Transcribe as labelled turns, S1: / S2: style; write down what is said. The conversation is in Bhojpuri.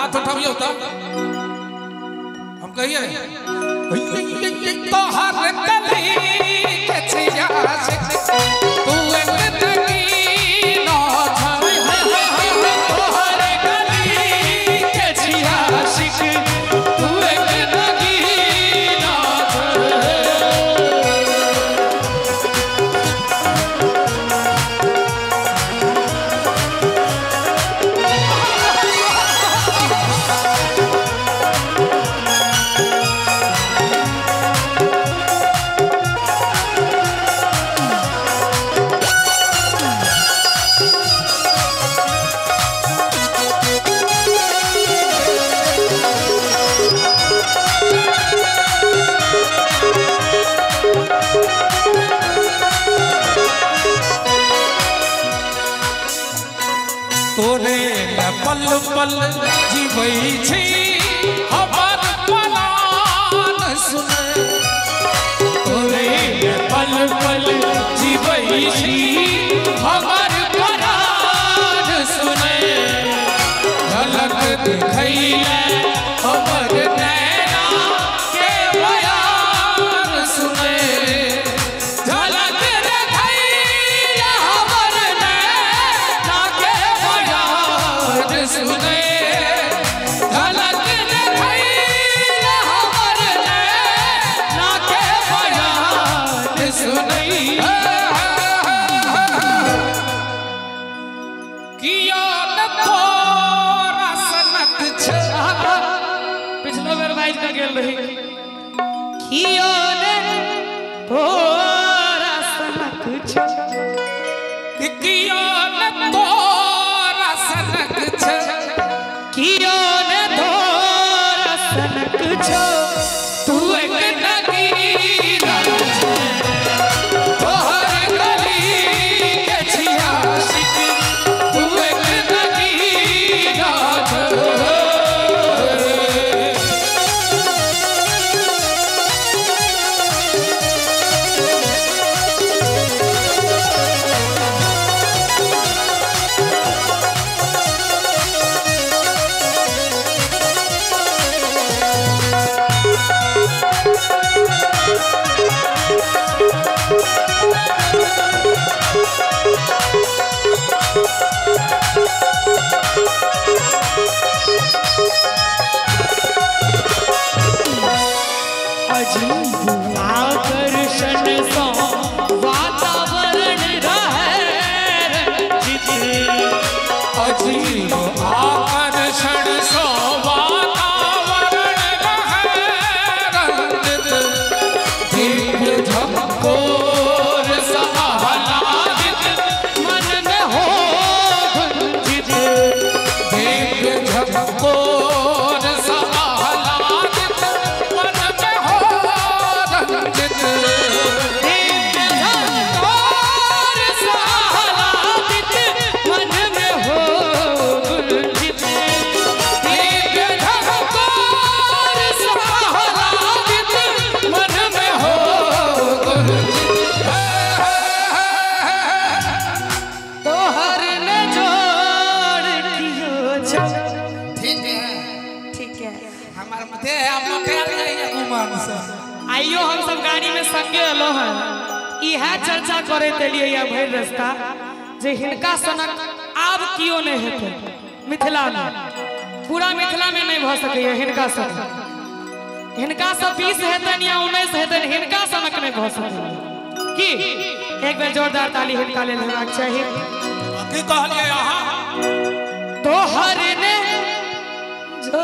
S1: हाथ उठाइयो तब हम कहिए तो हर गली के छिया से तू एक तकी ना छाई तो हर गली के छिया से तू एक तकी ना तोरे पल पल जीवै छी हमर प्राण सुने तोरे पल पल जीवै छी हमर प्राण सुने झलक दिखैले हमर नैना के बयान सुने झलक दिखैले हमर नैना के बयान सुने झलक दिखैले हमर नैना के बयान सुने किया न थोड़ा सनक छा पिछलो बेर बाइज का गेल रही किया न थोड़ा सनक छा किया न थोड़ा सनक छा किया न थोड़ा सनक छा तू एक नगीना तोहर गली के छिया तू एक नगीना आकर्षण सो वातावरण रहे रंजित अजीब आकर्षण सो वातावरण रहे रंजित दिव्य झकोर सहलादित मन में हो गुंजित दिव्य झकोर सहलादित मन में हो रंजित दिव्य झकोर सहलादित मन में हो गुंजित दिव्य झकोर सहलादित मन में हो गुंजित तोहर ने जोड़ कियो छो ठीक है हमार मते हम फेल जाइए गुमान से आइयो हम सब गाड़ी में संगे अलो हैं इहा चर्चा करे तेलिए या भर रास्ता जे हिनका सनक आब कियो नहीं हेते मिथिला में पूरा मिथिला में नहीं भ सके हिनका सनक हिनका सब 20 हेतन या 19 हेतन हिनका सनक नहीं भ सके की एक बेर जोरदार ताली हिनका ले लेबाक चाहिए की कहलिए अहाँ तोहर ने जो